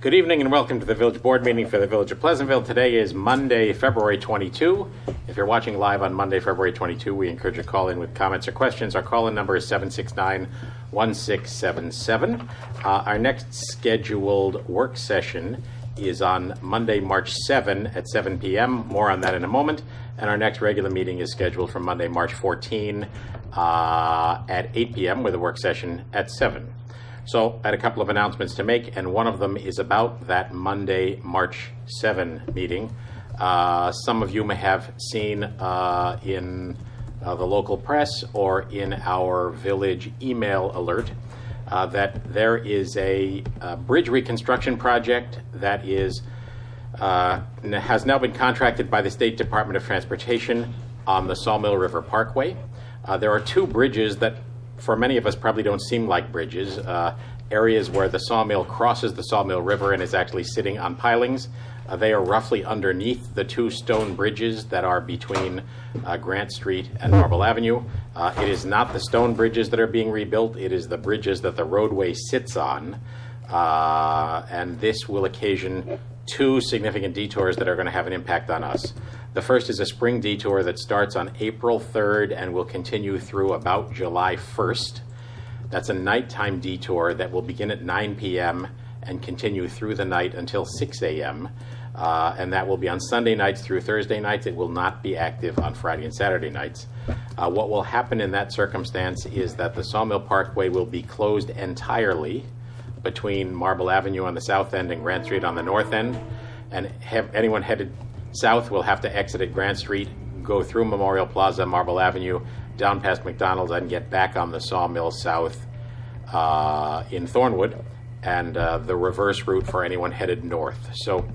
Good evening and welcome to the Village Board meeting for the Village of Pleasantville. Today is Monday, February 22. If you're watching live on Monday, February 22, we encourage you to call in with comments or questions. Our call-in number is 769-1677. Our next scheduled work session is on Monday, March 7 at 7 p.m. More on that in a moment. And our next regular meeting is scheduled for Monday, March 14 at 8 p.m. with a work session at 7. So I had a couple of announcements to make, and one of them is about that Monday, March 7 meeting. Some of you may have seen in the local press or in our village email alert that there is a bridge reconstruction project that has now been contracted by the State Department of Transportation on the Sawmill River Parkway. There are two bridges that for many of us probably don't seem like bridges, areas where the sawmill crosses the Sawmill River and is actually sitting on pilings. They are roughly underneath the two stone bridges that are between Grant Street and Marble Avenue. It is not the stone bridges that are being rebuilt, it is the bridges that the roadway sits on. And this will occasion two significant detours that are going to have an impact on us. The first is a spring detour that starts on April 3rd and will continue through about July 1st. That's a nighttime detour that will begin at 9 p.m. and continue through the night until 6 a.m. And that will be on Sunday nights through Thursday nights. It will not be active on Friday and Saturday nights. What will happen in that circumstance is that the Sawmill Parkway will be closed entirely between Marble Avenue on the south end and Grant Street on the north end. And anyone headed south will have to exit at Grant Street, go through Memorial Plaza, Marble Avenue, down past McDonald's, and get back on the Sawmill south in Thornwood, and the reverse route for anyone headed north. So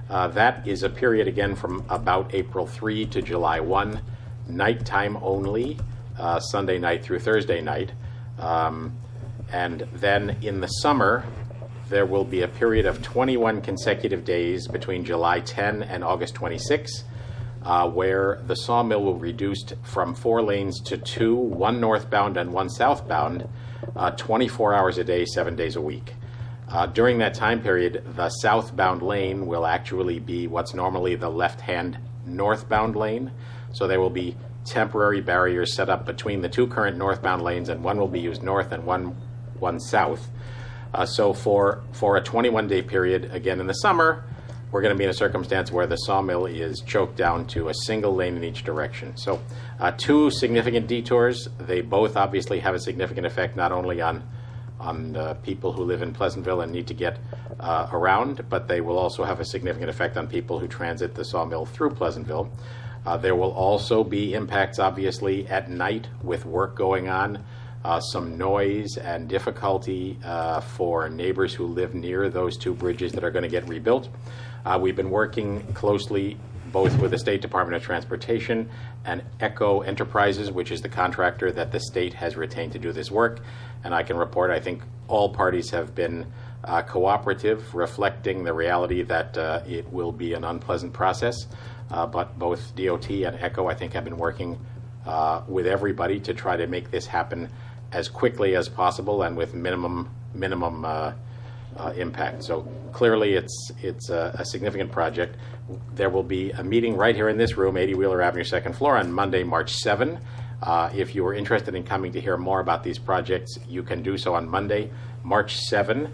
that is a period again from about April 3 to July 1, nighttime only, Sunday night through Thursday night. And then in the summer, there will be a period of 21 consecutive days between July 10 and August 26, where the sawmill will reduce from 4 lanes to 2, one northbound and one southbound, 24 hours a day, 7 days a week. During that time period, the southbound lane will actually be what's normally the left-hand northbound lane. So there will be temporary barriers set up between the two current northbound lanes, and one will be used north and one south. So for a 21-day period, again in the summer, we're going to be in a circumstance where the sawmill is choked down to a single lane in each direction. So two significant detours. They both obviously have a significant effect not only on people who live in Pleasantville and need to get around, but they will also have a significant effect on people who transit the sawmill through Pleasantville. There will also be impacts, obviously, at night with work going on. Some noise and difficulty for neighbors who live near those two bridges that are going to get rebuilt. We've been working closely both with the State Department of Transportation and Echo Enterprises, which is the contractor that the state has retained to do this work. And I can report, I think all parties have been cooperative, reflecting the reality that it will be an unpleasant process. But both DOT and Echo, I think, have been working with everybody to try to make this happen as quickly as possible and with minimum impact. So clearly it's a significant project. There will be a meeting right here in this room, 80 Wheler Avenue, second floor, on Monday, March 7. If you are interested in coming to hear more about these projects, you can do so on Monday, March 7,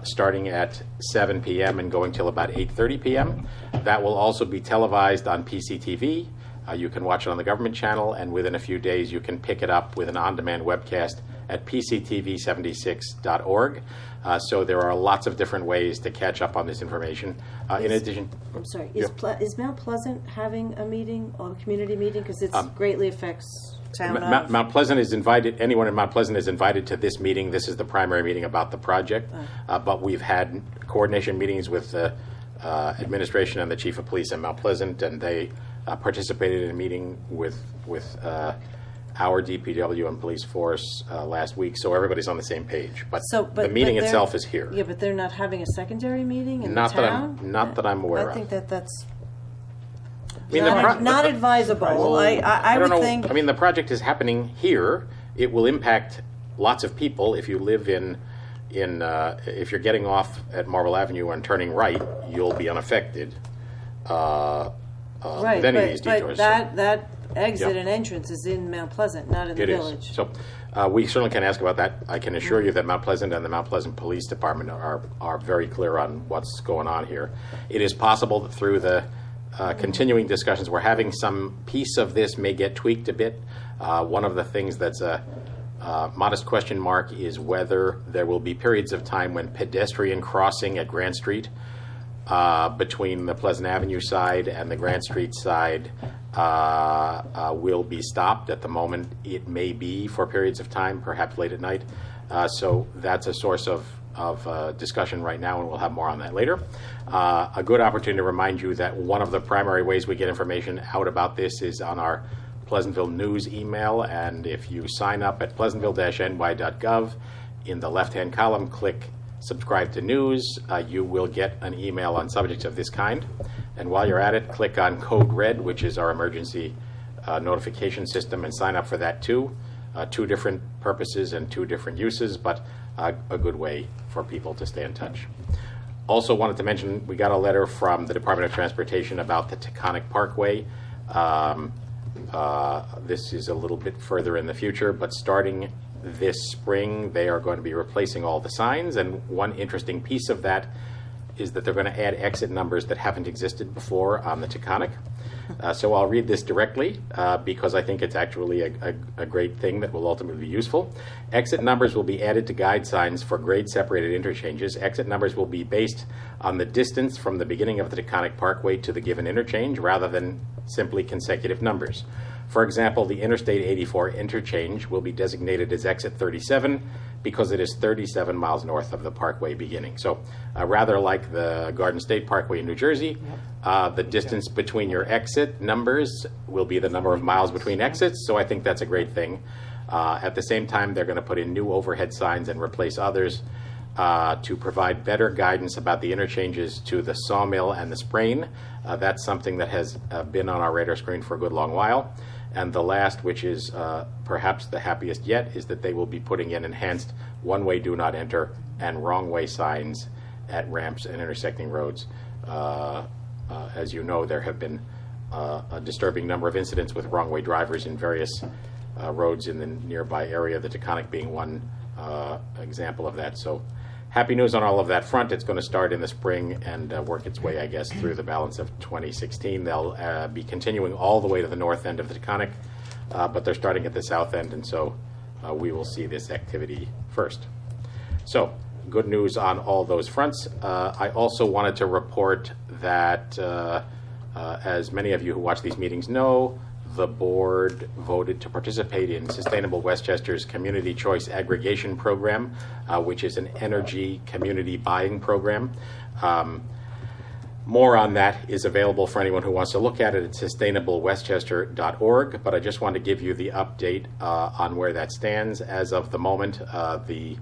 starting at 7 p.m. and going till about 8:30 p.m. That will also be televised on PCTV. You can watch it on the government channel, and within a few days you can pick it up with an on-demand webcast at pctv76.org. So there are lots of different ways to catch up on this information. In addition... I'm sorry, is Mount Pleasant having a meeting, or a community meeting? Because it greatly affects town. Mount Pleasant is invited, anyone in Mount Pleasant is invited to this meeting. This is the primary meeting about the project. But we've had coordination meetings with the administration and the chief of police in Mount Pleasant, and they participated in a meeting with our DPW and police force last week, so everybo's on the same page. But the meeting itself is here. Yeah, but they're not having a secondary meeting in the town? Not that I'm aware of. I think that's not advisable. I would think... I mean, the project is happening here. It will impact lots of people. If you live in if you're getting off at Marble Avenue and turning right, you'll be unaffected Right, with any of these but detours. that exit Yeah. and entrance is in Mount Pleasant, not in the It is. village. So we certainly can ask about that. I can assure you that Mount Pleasant and the Mount Pleasant Police Department are very clear on what's going on here. It is possible that through the continuing discussions we're having, some piece of this may get tweaked a bit. One of the things that's a modest question mark is whether there will be periods of time when pedestrian crossing at Grant Street between the Pleasant Avenue side and the Grant Street side will be stopped. At the moment, it may be for periods of time, perhaps late at night. So that's a source of discussion right now, and we'll have more on that later. A good opportunity to remind you that one of the primary ways we get information out about this is on our Pleasantville News email, and if you sign up at pleasantville-ny.gov, in the left-hand column, click Subscribe to News. You will get an email on subjects of this kind. And while you're at it, click on Code Red, which is our emergency notification system, and sign up for that too. Two different purposes and two different uses, but a good way for people to stay in touch. Also wanted to mention, we got a letter from the Department of Transportation about the Taconic Parkway. This is a little bit further in the future, but starting this spring, they are going to be replacing all the signs, and one interesting piece of that is that they're going to add exit numbers that haven't existed before on the Taconic. So I'll read this directly because I think it's actually a great thing that will ultimately be useful. Exit numbers will be added to guide signs for grade-separated interchanges. Exit numbers will be based on the distance from the beginning of the Taconic Parkway to the given interchange rather than simply consecutive numbers. For example, the Interstate 84 interchange will be designated as exit 37 because it is 37 miles north of the Parkway beginning. So rather like the Garden State Parkway in New Jersey, the distance between your exit numbers will be the number of miles between exits, so I think that's a great thing. At the same time, they're going to put in new overhead signs and replace others to provide better guidance about the interchanges to the Sawmill and the Sprain. That's something that has been on our radar screen for a good long while. And the last, which is perhaps the happiest yet, is that they will be putting in enhanced one-way do not enter and wrong-way signs at ramps and intersecting roads. As you know, there have been a disturbing number of incidents with wrong-way drivers in various roads in the nearby area, the Taconic being one example of that. So happy news on all of that front. It's going to start in the spring and work its way, I guess, through the balance of 2016. They'll be continuing all the way to the north end of the Taconic, but they're starting at the south end, and so we will see this activity first. So good news on all those fronts. I also wanted to report that, as many of you who watch these meetings know, the board voted to participate in Sustainable Westchester's Community Choice Aggregation Program, which is an energy community buying program. More on that is available for anyone who wants to look at it at sustainablewestchester.org, but I just want to give you the update on where that stands. As of the moment, the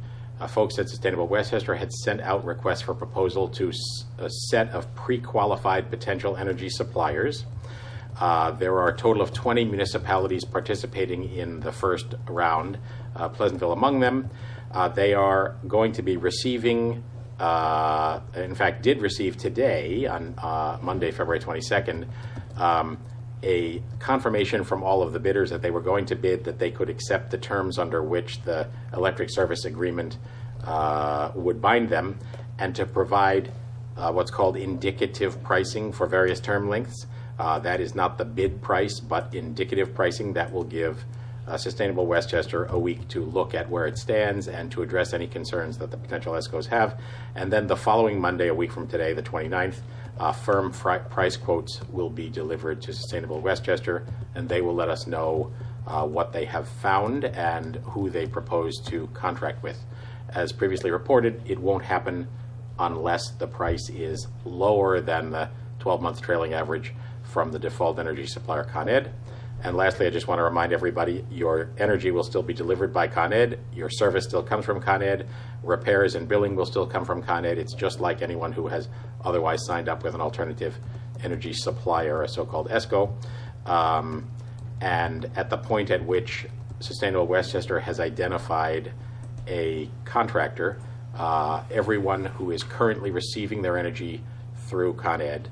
folks at Sustainable Westchester had sent out requests for proposal to a set of pre-qualified potential energy suppliers. There are a total of 20 municipalities participating in the first round, Pleasantville among them. They are going to be receiving, in fact, did receive today, on Monday, February 22nd, a confirmation from all of the bidders that they were going to bid, that they could accept the terms under which the electric service agreement would bind them, and to provide what's called indicative pricing for various term lengths. That is not the bid price, but indicative pricing that will give Sustainable Westchester a week to look at where it stands and to address any concerns that the potential ESCOs have. And then the following Monday, a week from today, the 29th, firm price quotes will be delivered to Sustainable Westchester, and they will let us know what they have found and who they propose to contract with. As previously reported, it won't happen unless the price is lower than the 12-month trailing average from the default energy supplier, Con Ed. And lastly, I just want to remind everybody, your energy will still be delivered by Con Ed. Your service still comes from Con Ed. Repairs and billing will still come from Con Ed. It's just like anyone who has otherwise signed up with an alternative energy supplier, a so-called ESCO. And at the point at which Sustainable Westchester has identified a contractor, everyone who is currently receiving their energy through Con Ed,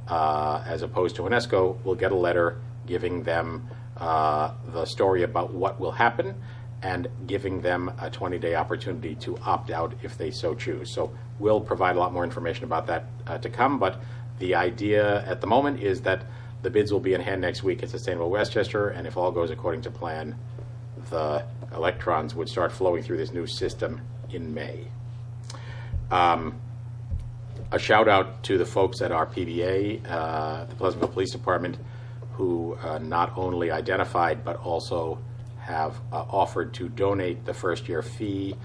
as opposed to an ESCO, will get a letter giving them the story about what will happen and giving them a 20-day opportunity to opt out if they so choose. So we'll provide a lot more information about that to come, but the idea at the moment is that the bids will be in hand next week at Sustainable Westchester, and if all goes according to plan, the electrons would start flowing through this new system in May. A shout out to the folks at our PBA, the Pleasantville Police Department, who not only identified but also have offered to donate the first year fee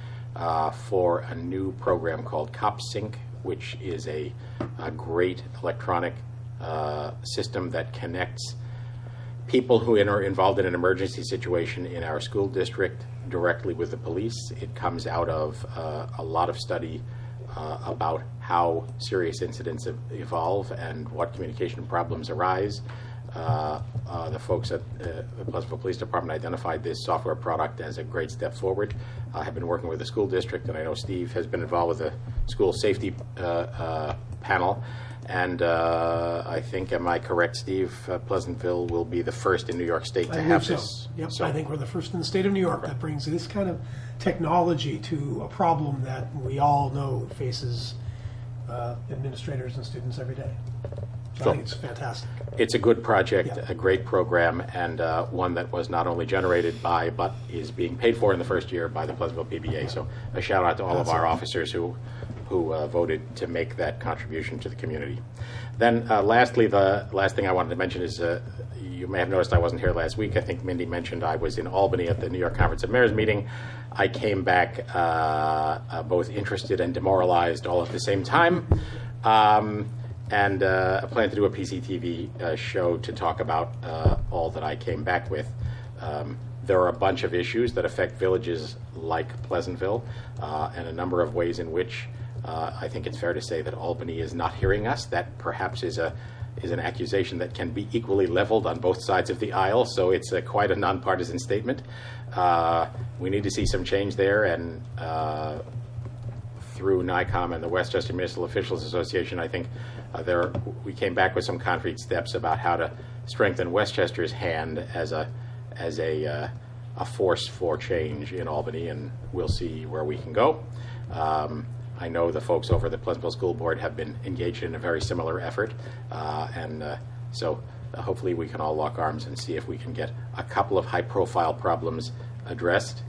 for a new program called CopSync, which is a great electronic system that connects people who are involved in an emergency situation in our school district directly with the police. It comes out of a lot of study about how serious incidents evolve and what communication problems arise. The folks at the Pleasantville Police Department identified this software product as a great step forward. I have been working with the school district, and I know Steve has been involved with the school safety panel. And I think, am I correct, Steve? Pleasantville will be the first in New York State to have this. Yep, So, I think we're the first in the state of New York that brings this kind of technology to a problem that we all know faces administrators and students every day. So I think it's fantastic. It's a good project, Yeah. a great program, and one that was not only generated by, but is being paid for in the first year by the Pleasantville PBA. So a shout out to all of our officers who voted to make that contribution to the community. Then lastly, the last thing I wanted to mention is you may have noticed I wasn't here last week. I think Mindy mentioned I was in Albany at the New York Conference of Mayors meeting. I came back both interested and demoralized all at the same time. And I plan to do a PCTV show to talk about all that I came back with. There are a bunch of issues that affect villages like Pleasantville, and a number of ways in which I think it's fair to say that Albany is not hearing us. That perhaps is an accusation that can be equally leveled on both sides of the aisle, so it's quite a nonpartisan statement. We need to see some change there, and through NICOM and the Westchester Municipal Officials Association, I think we came back with some concrete steps about how to strengthen Westchester's hand as a force for change in Albany, and we'll see where we can go. I know the folks over the Pleasantville School Board have been engaged in a very similar effort, so hopefully we can all lock arms and see if we can get a couple of high-profile problems addressed.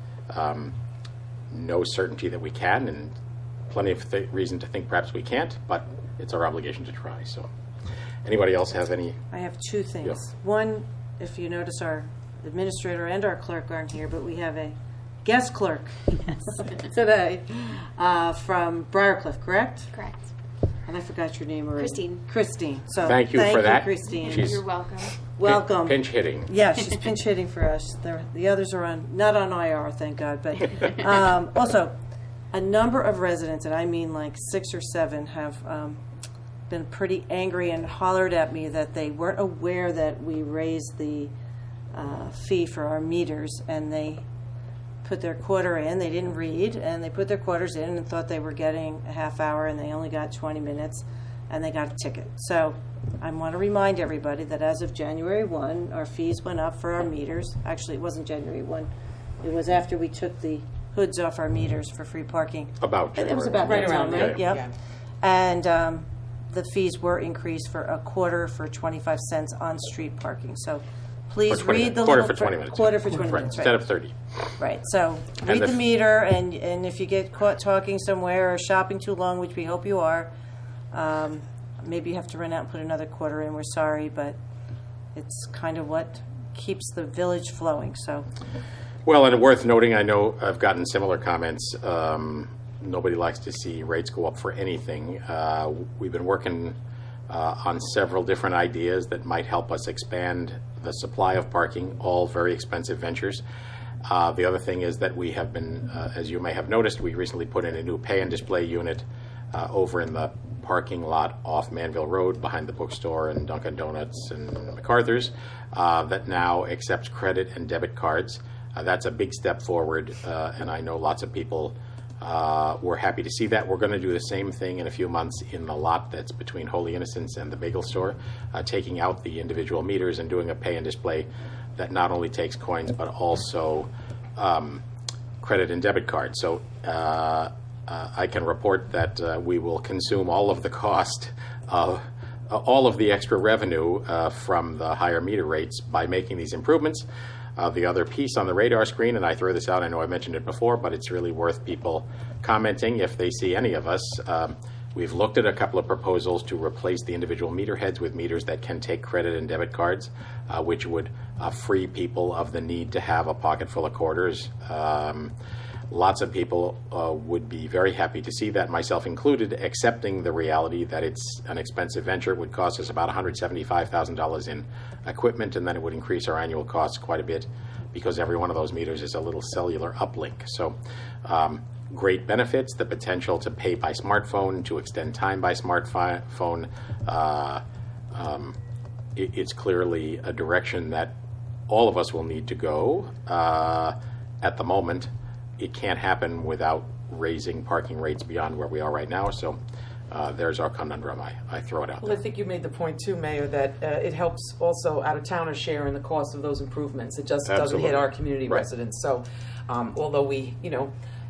No certainty that we can, and plenty of reason to think perhaps we can't, but it's our obligation to try. So, anybody else have any? I have two things. Yeah. One, if you notice, our administrator and our clerk aren't here, but we have a guest clerk today from Briarcliff, correct? Correct. And I forgot your name already. Christine. Christine. So Thank you for that. Christine. She's You're welcome. Welcome. Pinch hitting. Yeah, she's pinch hitting for us. The others are not on IR, thank God. But also, a number of residents, and I mean like 6 or 7, have been pretty angry and hollered at me that they weren't aware that we raised the fee for our meters, and they put their quarter in. They didn't read, and they put their quarters in and thought they were getting a half hour, and they only got 20 minutes, and they got a ticket. So I want to remind everybody that as of January 1, our fees went up for our meters. Actually, it wasn't January 1. It was after we took the hoods off our meters for free parking. About It was January. about that time, right? Yeah. Yep. And the fees were increased for a quarter for 25 cents on street parking. So please For 20 read the quarter little for 20 minutes. Quarter for 20 minutes, Instead right. of 30. Right. So read the the meter, and if you get caught talking somewhere or shopping too long, which we hope you are, maybe you have to run out and put another quarter in. We're sorry, but it's kind of what keeps the village flowing. So. Well, and worth noting, I know I've gotten similar comments. Nobody likes to see rates go up for anything. We've been working on several different ideas that might help us expand the supply of parking, all very expensive ventures. The other thing is that we have been, as you may have noticed, we recently put in a new pay and display unit over in the parking lot off Manville Road behind the bookstore and Dunkin' Donuts and MacArthur's that now accepts credit and debit cards. That's a big step forward, and I know lots of people we're happy to see that. We're going to do the same thing in a few months in the lot that's between Holy Innocents and the Bagel Store, taking out the individual meters and doing a pay and display that not only takes coins but also credit and debit cards. So I can report that we will consume all of the cost of all of the extra revenue from the higher meter rates by making these improvements. The other piece on the radar screen, and I throw this out, I know I mentioned it before, but it's really worth people commenting if they see any of us. We've looked at a couple of proposals to replace the individual meter heads with meters that can take credit and debit cards, which would free people of the need to have a pocket full of quarters. Lots of people would be very happy to see that, myself included, accepting the reality that it's an expensive venture. It would cost us about $175,000 in equipment, and then it would increase our annual costs quite a bit because every one of those meters is a little cellular uplink. So great benefits, the potential to pay by smartphone, to extend time by smartphone. It's clearly a direction that all of us will need to go. At the moment, it can't happen without raising parking rates beyond where we are right now. So there's our conundrum. I throw it out Well, there. I think you made the point too, Mayor, that it helps also out-of-towners share in the cost of those improvements. It just doesn't Absolutely. hit our community Right. residents. So although we,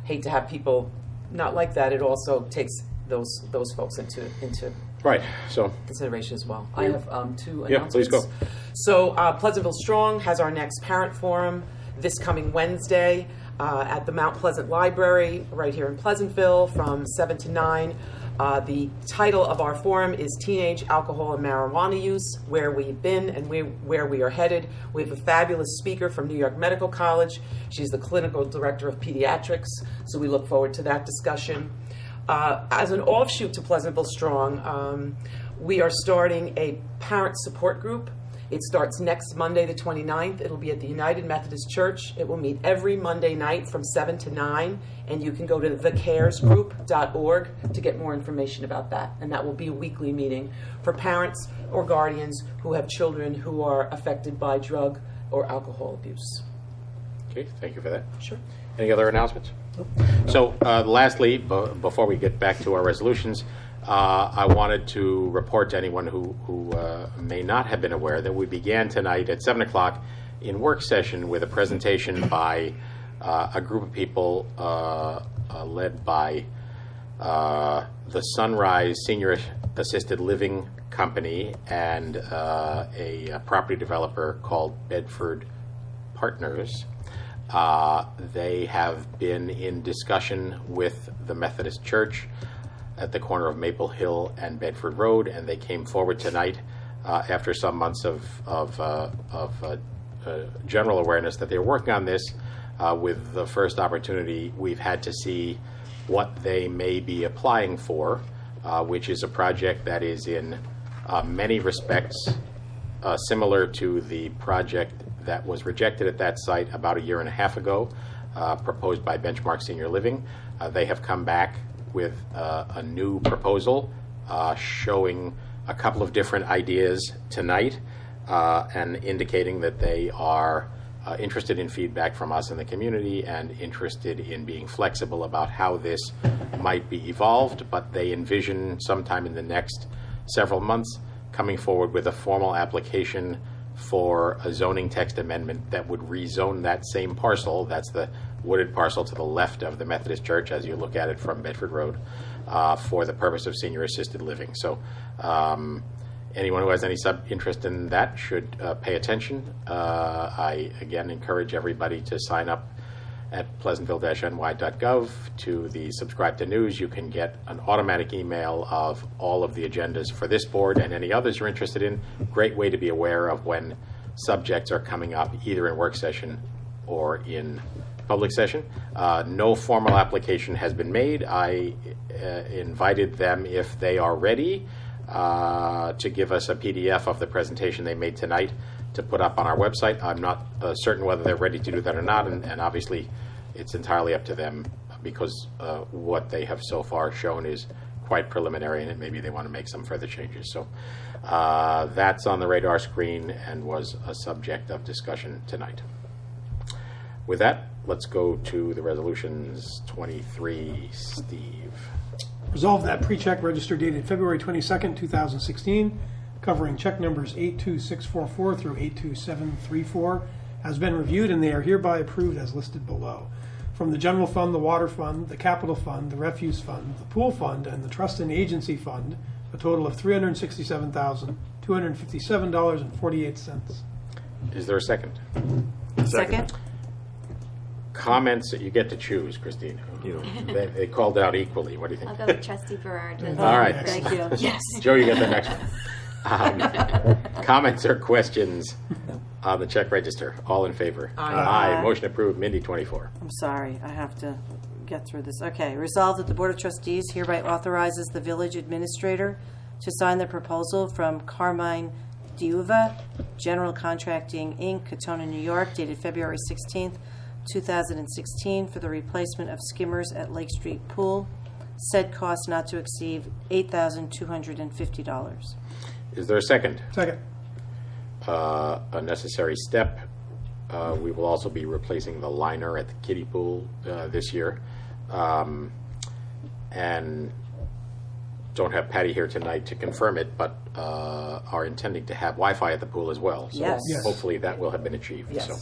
hate to have people not like that, it also takes those folks into Right. So consideration as well. I have two Yeah, announcements. please go. So Pleasantville Strong has our next parent forum this coming Wednesday at the Mount Pleasant Library right here in Pleasantville from 7 to 9. The title of our forum is Teenage Alcohol and Marijuana Use, Where We've Been and Where We Are Headed. We have a fabulous speaker from New York Medical College. She's the Clinical Director of Pediatrics, so we look forward to that discussion. As an offshoot to Pleasantville Strong, we are starting a parent support group. It starts next Monday, the 29th. It'll be at the United Methodist Church. It will meet every Monday night from 7 to 9, and you can go to thecaresgroup.org to get more information about that. And that will be a weekly meeting for parents or guardians who have children who are affected by drug or alcohol abuse. okay, thank you for that. Sure. Any other announcements? So lastly, before we get back to our resolutions, I wanted to report to anyone who may not have been aware that we began tonight at 7 o'clock in work session with a presentation by a group of people led by the Sunrise Senior Assisted Living Company and a property developer called Bedford Partners. They have been in discussion with the Methodist Church at the corner of Maple Hill and Bedford Road, and they came forward tonight after some months of general awareness that they were working on this. With the first opportunity we've had to see what they may be applying for, which is a project that is in many respects similar to the project that was rejected at that site about a year and a half ago, proposed by Benchmark Senior Living. They have come back with a new proposal showing a couple of different ideas tonight and indicating that they are interested in feedback from us in the community and interested in being flexible about how this might be evolved, but they envision sometime in the next several months coming forward with a formal application for a zoning text amendment that would rezone that same parcel. That's the wooded parcel to the left of the Methodist Church as you look at it from Bedford Road, for the purpose of senior assisted living. So anyone who has any interest in that should pay attention. I again encourage everybody to sign up at pleasantville-ny.gov to the subscribe to news. You can get an automatic email of all of the agendas for this board and any others you're interested in. Great way to be aware of when subjects are coming up either in work session or in public session. No formal application has been made. I invited them, if they are ready, to give us a PDF of the presentation they made tonight to put up on our website. I'm not certain whether they're ready to do that or not, and obviously it's entirely up to them because what they have so far shown is quite preliminary, and maybe they want to make some further changes. So that's on the radar screen and was a subject of discussion tonight. With that, let's go to the resolutions. 23, Steve. Resolved that pre-check register dated February 22nd, 2016, covering check numbers 82644 through 82734, has been reviewed and they are hereby approved as listed below. From the General Fund, the Water Fund, the Capital Fund, the Refuse Fund, the Pool Fund, and the Trust and Agency Fund, a total of $367,257.48. Is there a second? Second? Comments that you get to choose, Christine. They called out equally. What do you think? I'll go with Trustee Berard. All right. Thank you. Yes. Joe, you get the next one. Comments or questions on the check register? All in favor? Aye. Motion approved. Mindy, 24. I'm sorry, I have to get through this. Okay, resolved that the Board of Trustees hereby authorizes the village administrator to sign the proposal from Carmine Diuva, General Contracting, Inc., Katona, New York, dated February 16th, 2016, for the replacement of skimmers at Lake Street Pool. Said cost not to exceed $8,250. Is there a second? Second. A necessary step. We will also be replacing the liner at the kiddie pool this year. And don't have Patty here tonight to confirm it, but are intending to have Wi-Fi at the pool as well. So Yes. Yes. hopefully that will have been achieved. Yes. So,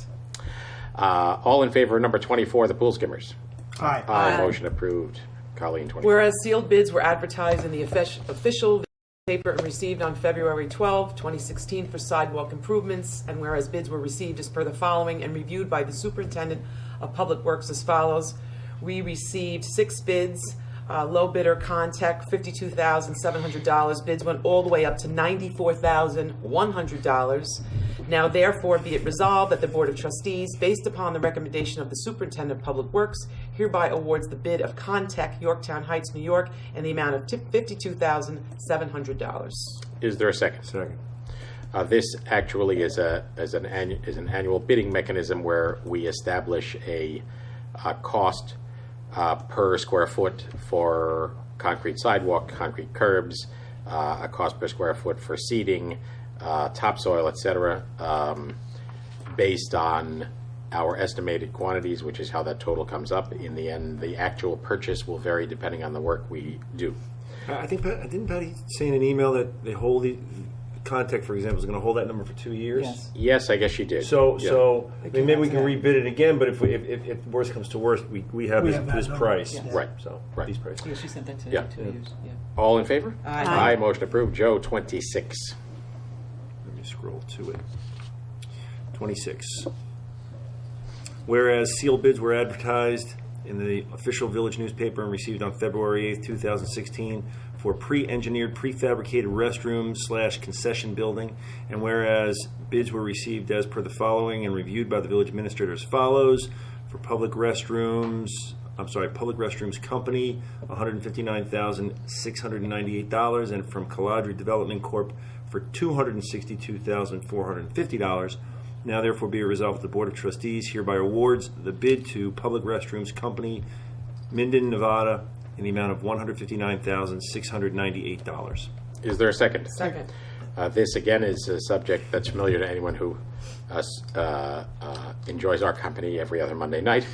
all in favor of number 24, the pool skimmers? Aye. Aye. Motion approved. Colleen, 24. Whereas sealed bids were advertised in the official paper and received on February 12, 2016 for sidewalk improvements, and whereas bids were received as per the following and reviewed by the Superintendent of Public Works as follows. We received 6 bids. Low bidder Contech, $52,700. Bids went all the way up to $94,100. Now therefore be it resolved that the Board of Trustees, based upon the recommendation of the Superintendent of Public Works, hereby awards the bid of Contech, Yorktown Heights, New York, in the amount of $52,700. Is there a second? Second. This actually is an annual bidding mechanism where we establish a cost per square foot for concrete sidewalk, concrete curbs, a cost per square foot for seating, topsoil, etc., based on our estimated quantities, which is how that total comes up. In the end, the actual purchase will vary depending on the work we do. I think didn't Patty say in an email that they hold the Contact, for example, is going to hold that number for 2 years? Yes. Yes, I guess she did. So, Yeah. I mean, maybe we can rebid it again. But if worst comes to worst, we have We this, have that this number. price. Yes. Right. So Right. these prices. Yeah, she sent that to Yeah. to use. Yeah. All in favor? Aye. Motion approved. Joe, 26. Let me scroll to it. 26. Whereas sealed bids were advertised in the official village newspaper and received on February 8th, 2016 for pre-engineered, prefabricated restroom / concession building, and whereas bids were received as per the following and reviewed by the village administrator as follows: for public restrooms company, $159,698, and from Caladri Development Corp. for $262,450. Now therefore be it resolved that the Board of Trustees hereby awards the bid to Public Restrooms Company, Minden, Nevada, in the amount of $159,698. Is there a second? Second. This, again, is a subject that's familiar to anyone who enjoys our company every other Monday night.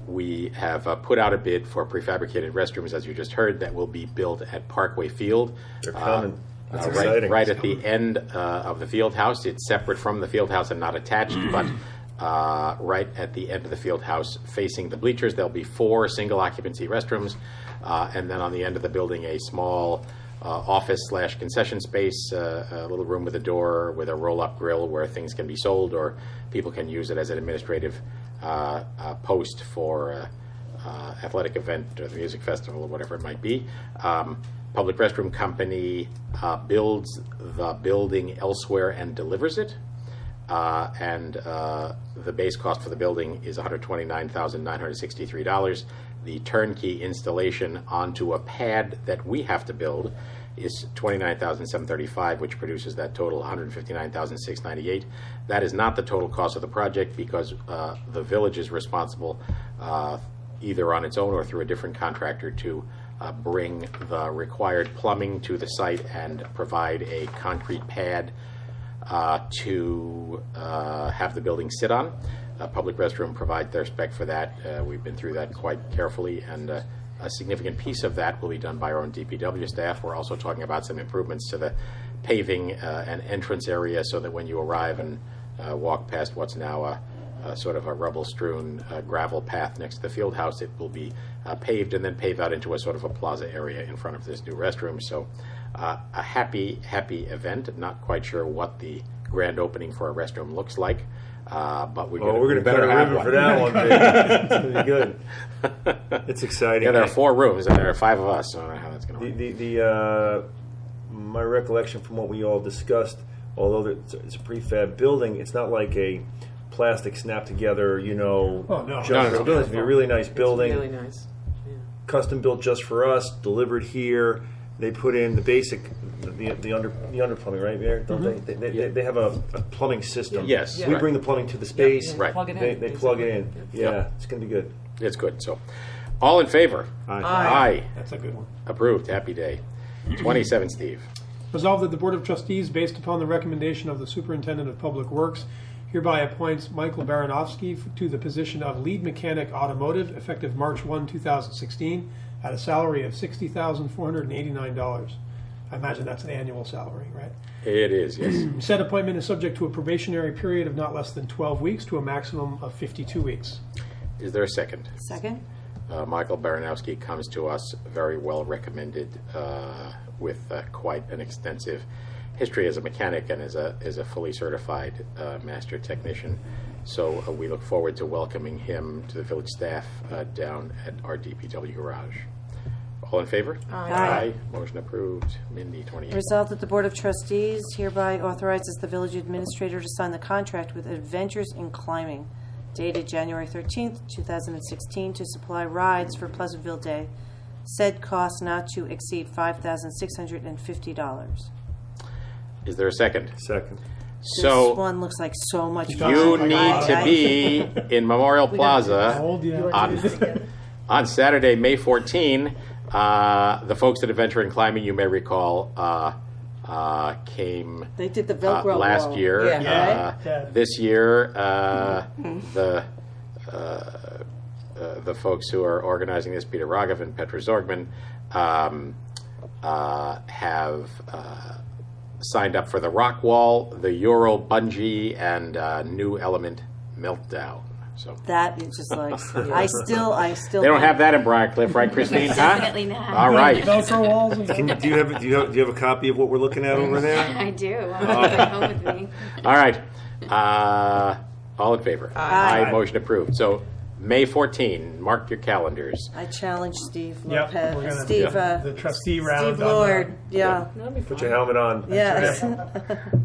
We have put out a bid for prefabricated restrooms, as you just heard, that will be built at Parkway Field. They're coming. That's exciting. Right at the end of the field house. It's separate from the field house and not attached, but right at the end of the field house facing the bleachers. There'll be 4 single occupancy restrooms, and then on the end of the building a small office / concession space, a little room with a door with a roll-up grill where things can be sold, or people can use it as an administrative post for athletic event or the music festival or whatever it might be. Public Restroom Company builds the building elsewhere and delivers it. And the base cost for the building is $129,963. The turnkey installation onto a pad that we have to build is $29,735, which produces that total $159,698. That is not the total cost of the project because the village is responsible either on its own or through a different contractor to bring the required plumbing to the site and provide a concrete pad to have the building sit on. Public Restroom provide their spec for that. We've been through that quite carefully, and a significant piece of that will be done by our own DPW staff. We're also talking about some improvements to the paving and entrance area so that when you arrive and walk past what's now a sort of a rubble-strewn gravel path next to the field house, it will be paved and then pave out into a sort of a plaza area in front of this new restroom. So a happy event. Not quite sure what the grand opening for a restroom looks like, but we're going to better have ribbon for that one. Baby. It's going to be good. It's exciting. Yeah, there are 4 rooms and there are 5 of us, so I don't know how that's going to work. My recollection from what we all discussed, although it's a prefab building, it's not like a plastic snap together, no. Just for the building. It's a really nice building. It's really nice. Yeah. Custom built just for us, delivered here. They put in the basic, the under plumbing, right there, don't they? They have a plumbing system. Yes. We Right. bring the plumbing to the space. Yeah, Right. Plug it in. They plug it in. Yep. Yeah, it's going to be good. It's good. So, all in favor? Aye. Aye. That's a good one. Approved. Happy day. 27, Steve. Resolved that the Board of Trustees, based upon the recommendation of the Superintendent of Public Works, hereby appoints Michael Baranowski to the position of Lead Mechanic-Automotive effective March 1, 2016, at a salary of $60,489. I imagine that's an annual salary, right? It is, yes. Said appointment is subject to a probationary period of not less than 12 weeks to a maximum of 52 weeks. Is there a second? Second? Michael Baranowski comes to us very well recommended with quite an extensive history as a mechanic and as a fully certified master technician. So we look forward to welcoming him to the village staff down at our DPW garage. All in favor? Aye. Motion approved. Mindy, 28. Resolved that the Board of Trustees hereby authorizes the village administrator to sign the contract with Adventures in Climbing, dated January 13th, 2016, to supply rides for Pleasantville Day. Said cost not to exceed $5,650. Is there a second? Second. So this one looks like so much fun. you need to be in Memorial Plaza on Saturday, May 14. The folks at Adventure in Climbing, you may recall, came They did the Velcro last wall. year. Yeah. This year, the folks who are organizing this, Peter Rogov and Petra Zorgman, have signed up for the Rock Wall, the Euro Bungee, and New Element Meltdown. So That is just like I still. they don't have that in Briarcliff, right, Christine? Huh? Definitely not. All right. Velcro walls. Do you have a copy of what we're looking at over there? I do. I'll take it home with me. All right. All in favor? Aye. Motion approved. So May 14. Mark your calendars. I challenge Steve Yep, Lopez. we're gonna- Steve. the trustee round. Steve Lord. Yeah. Put your helmet on. Yes.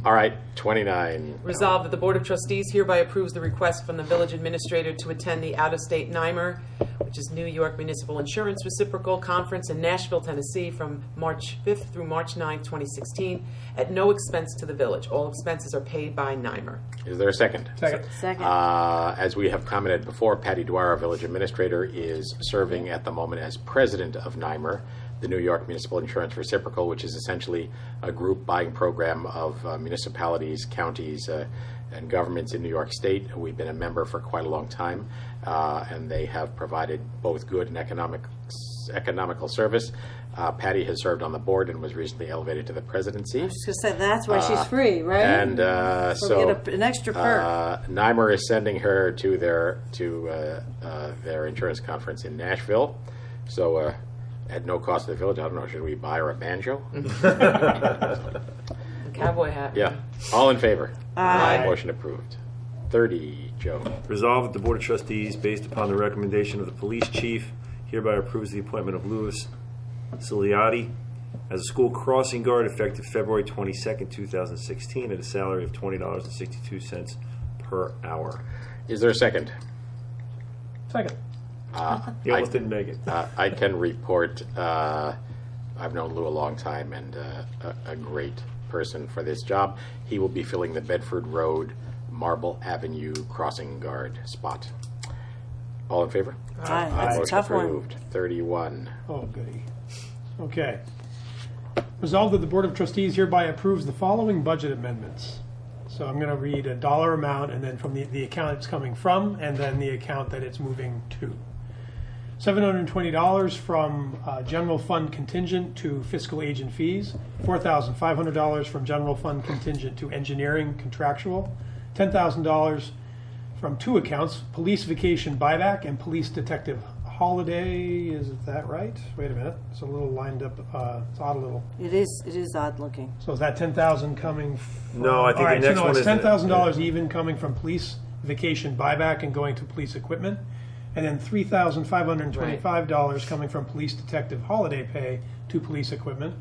All right. 29. Resolved that the Board of Trustees hereby approves the request from the village administrator to attend the out-of-state NYMER, which is New York Municipal Insurance Reciprocal Conference in Nashville, Tennessee, from March 5th through March 9th, 2016, at no expense to the village. All expenses are paid by NYMER. Is there a second? Second. Second. As we have commented before, Patty Dwyer, our village administrator, is serving at the moment as president of NYMER, the New York Municipal Insurance Reciprocal, which is essentially a group buying program of municipalities, counties, and governments in New York State. We've been a member for quite a long time, and they have provided both good and economical service. Patty has served on the board and was recently elevated to the presidency. I was just gonna say that's why she's free, right? And so we get an extra perk. NYMER is sending her to their insurance conference in Nashville. So at no cost to the village, I don't know, should we buy her a banjo? Cowboy hat. Yeah. All in favor? Aye. Motion approved. 30, Joe. Resolved that the Board of Trustees, based upon the recommendation of the police chief, hereby approves the appointment of Louis Ciliati as a school crossing guard effective February 22nd, 2016, at a salary of $20.62 per hour. Is there a second? Second. He almost didn't make it. I can report, I've known Lou a long time and a great person for this job. He will be filling the Bedford Road, Marble Avenue crossing guard spot. All in favor? Aye, that's a Motion tough one. approved. 31. Oh, goody. Okay. Resolved that the Board of Trustees hereby approves the following budget amendments. So I'm going to read a dollar amount and then from the account it's coming from and then the account that it's moving to. $720 from general fund contingent to fiscal agent fees, $4,500 from general fund contingent to engineering contractual, $10,000 from two accounts, police vacation buyback and police detective holiday. Is that right? Wait a minute. It's a little lined up. It's odd a little. It is odd looking. So is that 10,000 coming from? No, I think all right, the next so no, one it's is $10,000 even coming from police vacation buyback and going to police equipment. And then $3,525 coming from police detective holiday pay to police equipment.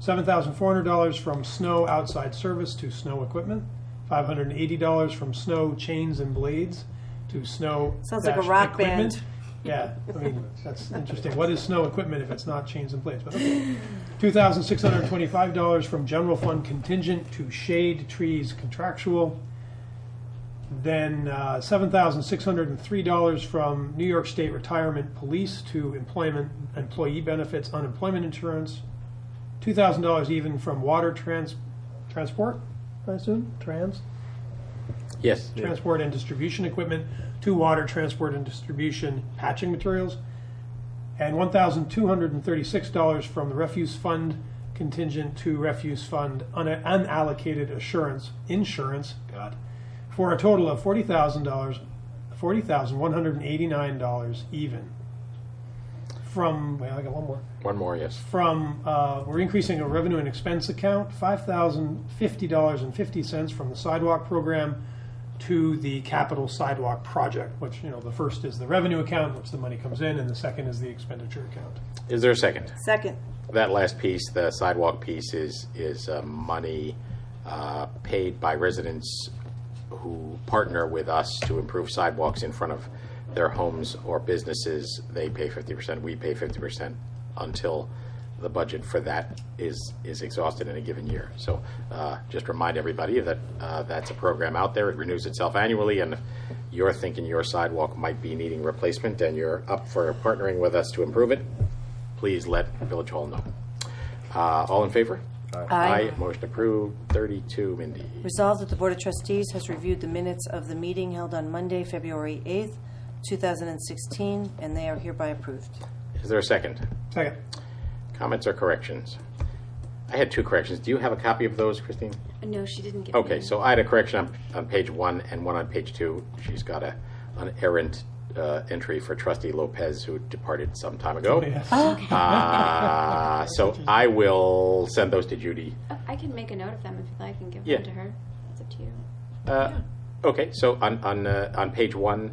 $7,400 from snow outside service to snow equipment. $580 from snow chains and blades to snow Sounds like a rock equipment. band. Yeah, I mean, that's interesting. What is snow equipment if it's not chains and blades? But okay. $2,625 from general fund contingent to shade trees contractual. Then $7,603 from New York State Retirement Police to employee benefits, unemployment insurance. $2,000 even from water transport, I assume? Yes. Transport and distribution equipment to water transport and distribution patching materials. And $1,236 from the refuse fund contingent to refuse fund unallocated insurance, for a total of $40,189 even. From, well, I got one more. One more, yes. From, we're increasing a revenue and expense account, $5,050.50 from the sidewalk program to the capital sidewalk project, which, the first is the revenue account, which the money comes in, and the second is the expenditure account. Is there a second? Second. That last piece, the sidewalk piece, is money paid by residents who partner with us to improve sidewalks in front of their homes or businesses. They pay 50%, we pay 50% until the budget for that is exhausted in a given year. So just remind everybody that that's a program out there. It renews itself annually, and if you're thinking your sidewalk might be needing replacement and you're up for partnering with us to improve it, please let Village Hall know. All in favor? Aye. Motion approved. 32, Mindy. Resolved that the Board of Trustees has reviewed the minutes of the meeting held on Monday, February 8th, 2016, and they are hereby approved. Is there a second? Second. Comments or corrections? I had two corrections. Do you have a copy of those, Christine? No, she didn't get Okay, me. so I had a correction on page 1 and one on page 2. She's got an errant entry for Trustee Lopez, who departed some time ago. Yes. So I will send those to Judy. I can make a note of them if you'd like and give Yeah. them to her. It's up to you. Okay, so on page 1,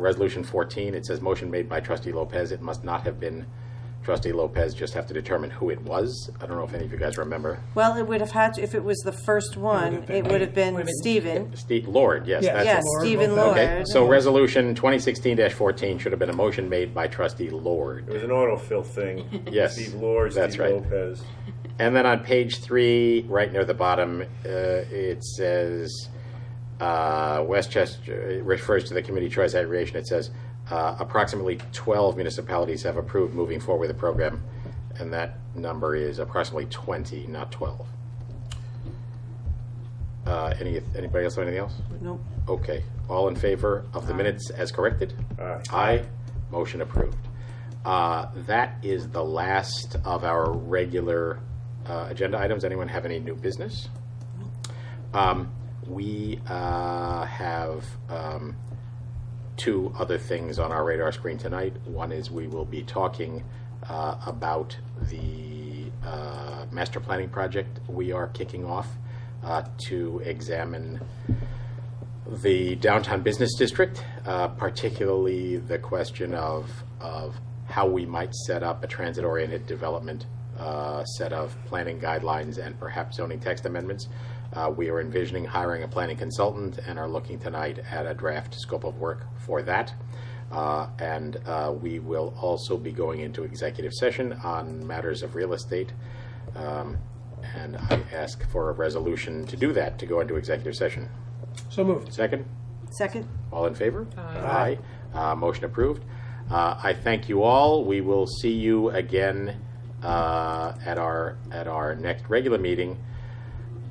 resolution 14, it says motion made by Trustee Lopez. It must not have been Trustee Lopez, just have to determine who it was. I don't know if any of you guys remember. Well, it would have had to, if it was the first one, it would have been Stephen. Steve Lord, yes. Yes. That's Yes, Lord, Stephen both Lord. Okay, so resolution 2016-14 should have been a motion made by Trustee Lord. It was an autofill thing. Yes, Steve Lord, that's Steve right. Lopez. And then on page 3, right near the bottom, it says Westchester, it refers to the community choice aggregation. It says approximately 12 municipalities have approved moving forward with the program, and that number is approximately 20, not 12. Anybody else have anything else? Nope. Okay. All in favor of the minutes as corrected? Aye. Aye. Motion approved. That is the last of our regular agenda items. Anyone have any new business? We have two other things on our radar screen tonight. One is we will be talking about the master planning project we are kicking off to examine the downtown business district, particularly the question of how we might set up a transit-oriented development set of planning guidelines and perhaps zoning text amendments. We are envisioning hiring a planning consultant and are looking tonight at a draft scope of work for that. And we will also be going into executive session on matters of real estate. And I ask for a resolution to do that, to go into executive session. So moved. Second? Second? All in favor? Aye. Motion approved. I thank you all. We will see you again at our next regular meeting.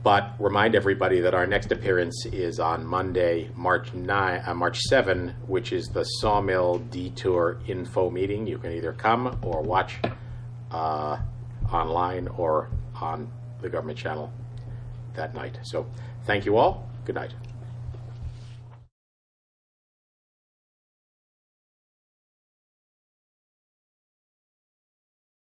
But remind everybody that our next appearance is on Monday, March 7, which is the Sawmill Detour Info Meeting. You can either come or watch online or on the government channel that night. So thank you all. Good night.